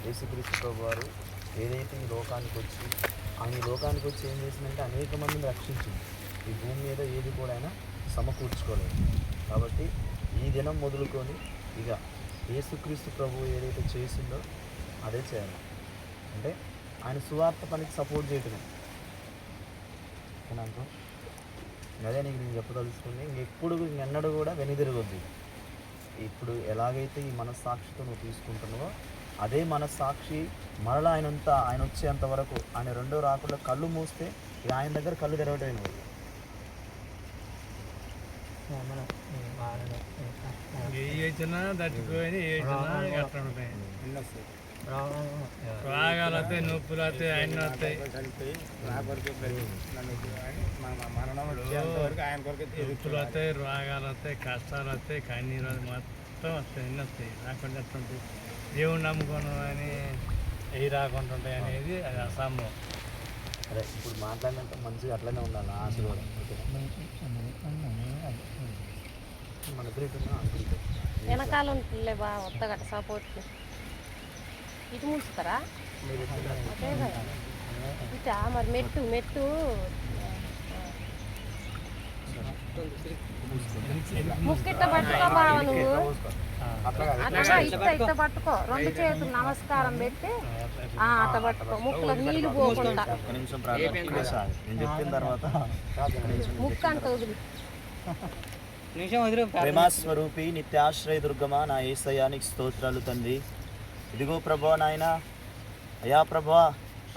యేసుక్రీస్తు ప్రభు వారు ఏదైతే ఈ లోకానికి వచ్చి ఏం చేసిందంటే అనేక మందిని రక్షించింది. ఈ భూమి మీద ఏది కూడా ఆయన సమకూర్చుకోలేదు. కాబట్టి ఈ దినం మొదలుకొని ఇక యేసుక్రీస్తు ప్రభు ఏదైతే చేసిందో అదే చేయాలి. అంటే ఆయన సువార్త పనికి సపోర్ట్ చేయటమే. నాకు అదే నేను చెప్పదలుచుకుంది. ఇంకెన్నడూ కూడా వెనుదిరగొద్దు. ఇప్పుడు ఎలాగైతే ఈ మనస్సాక్షితో నువ్వు తీసుకుంటున్నావో అదే మనస్సాక్షి మరలా ఆయన వచ్చేంత వరకు, ఆయన రెండో రాకుండా కళ్ళు మూస్తే ఇక ఆయన దగ్గర కళ్ళు తెరవటమే నువ్వు. రోగాలు వస్తాయి, నొప్పులు వస్తాయి, అన్నీ వస్తాయి. నొప్పులు వస్తాయి, రోగాలు వస్తాయి, కష్టాలు వస్తాయి, కన్నీరు మొత్తం వస్తాయి, అన్నీ వస్తాయి. రాకుండా ఎట్లుంటాయి? దేవుడు నమ్ముకున్నాం అని అవి రాకుండా ఉంటాయి అనేది అది అసంభవం. అదే ఇప్పుడు మాట్లాడినంత మంచిగా అట్లనే ఉండాలి. ఆశ కూడా మన వెనకాల ఉంటుందిలే బాగా వత్తగట సపోర్ట్. ఇటు ముంచుతారా? అదే కదా ఇటా మరి మెట్టు ముక్కిట్ట పట్టుకో బావ. నువ్వు అట్లా ఇట్ట పట్టుకో, రెండు చేతులు నమస్కారం పెట్టి అట్ట పట్టుకో, ముక్కులకు నీళ్లు పోకుండా. ముక్కు అంత వదిలి. ప్రేమాస్వరూపి నిత్యాశ్రయ దుర్గమా నా యేసయ్యానికి స్తోత్రాలు తండ్రి. ఇదిగో ప్రభా నాయన, అయా ప్రభా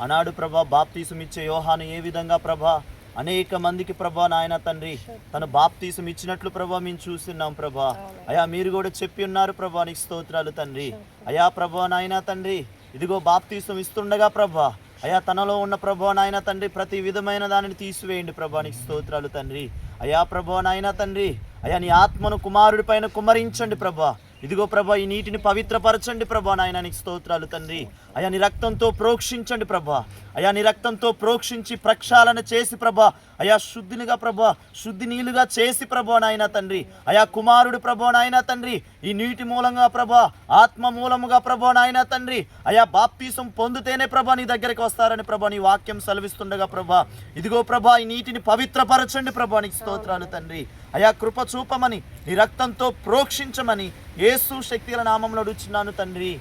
ఆనాడు ప్రభా బాప్తీసం ఇచ్చే యోహాను ఏ విధంగా ప్రభా అనేక మందికి ప్రభా నాయన తండ్రి తను బాప్తీసం ఇచ్చినట్లు ప్రభా మేము చూస్తున్నాం ప్రభా. అయా మీరు కూడా చెప్పి ఉన్నారు ప్రభా, నీకు స్తోత్రాలు తండ్రి. అయా ప్రభా నాయన తండ్రి ఇదిగో బాప్తీసం ఇస్తుండగా ప్రభా అయా తనలో ఉన్న ప్రభా నాయన తండ్రి ప్రతి విధమైన దానిని తీసివేయండి ప్రభా, నీకు స్తోత్రాలు తండ్రి. అయా ప్రభా నాయన తండ్రి అయా నీ ఆత్మను కుమారుడి పైన కుమ్మరించండి ప్రభా. ఇదిగో ప్రభా ఈ నీటిని పవిత్రపరచండి ప్రభా నాయన, నీకు స్తోత్రాలు తండ్రి. అయా నీ రక్తంతో ప్రోక్షించండి ప్రభా. అయా నీ రక్తంతో ప్రోక్షించి ప్రక్షాళన చేసి ప్రభా అయా శుద్ధినిగా ప్రభా శుద్ధి నీళ్ళుగా చేసి ప్రభా నాయన తండ్రి. అయా కుమారుడు ప్రభా నాయన తండ్రి ఈ నీటి మూలంగా ప్రభా ఆత్మ మూలముగా ప్రభా నాయన తండ్రి అయా బాప్తీసం పొందితేనే ప్రభా నీ దగ్గరికి వస్తారని ప్రభా నీ వాక్యం సెలవిస్తుండగా ప్రభా ఇదిగో ప్రభా ఈ నీటిని పవిత్రపరచండి ప్రభా, నీకు స్తోత్రాలు తండ్రి. అయా కృప చూపమని నీ రక్తంతో ప్రోక్షించమని యేసు శక్తిగల నామములో అడుగుచున్నాను తండ్రి,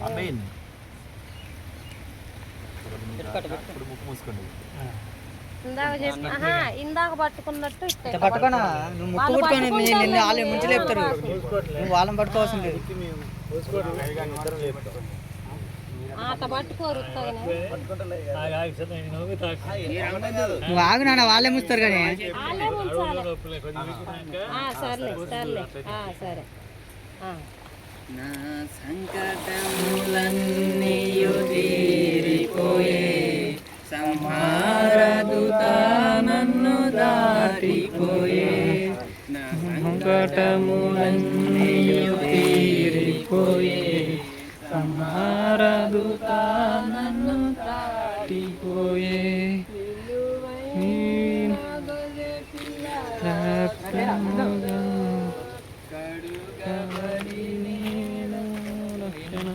ఆమేన్. ఇందాక పట్టుకున్నట్టు పట్టుకోనా నువ్వు ముక్కు పట్టుకొని వాళ్ళు ముంచి లేపుతారు, నువ్వు వాళ్ళని పట్టుకోవాల్సింది లేదు. నువ్వు ఆగు నాన్న, వాళ్ళే ముస్తారు కానీ. సర్లే సరే. నా సంకటములన్నీయు తీరిపోయే, సంహారదుత నన్ను దాటిపోయే. నా సంకటములన్నీయు తీరిపోయే, సంహారదుత నన్ను దాటిపోయే. కడుగబడి నేను రక్షణ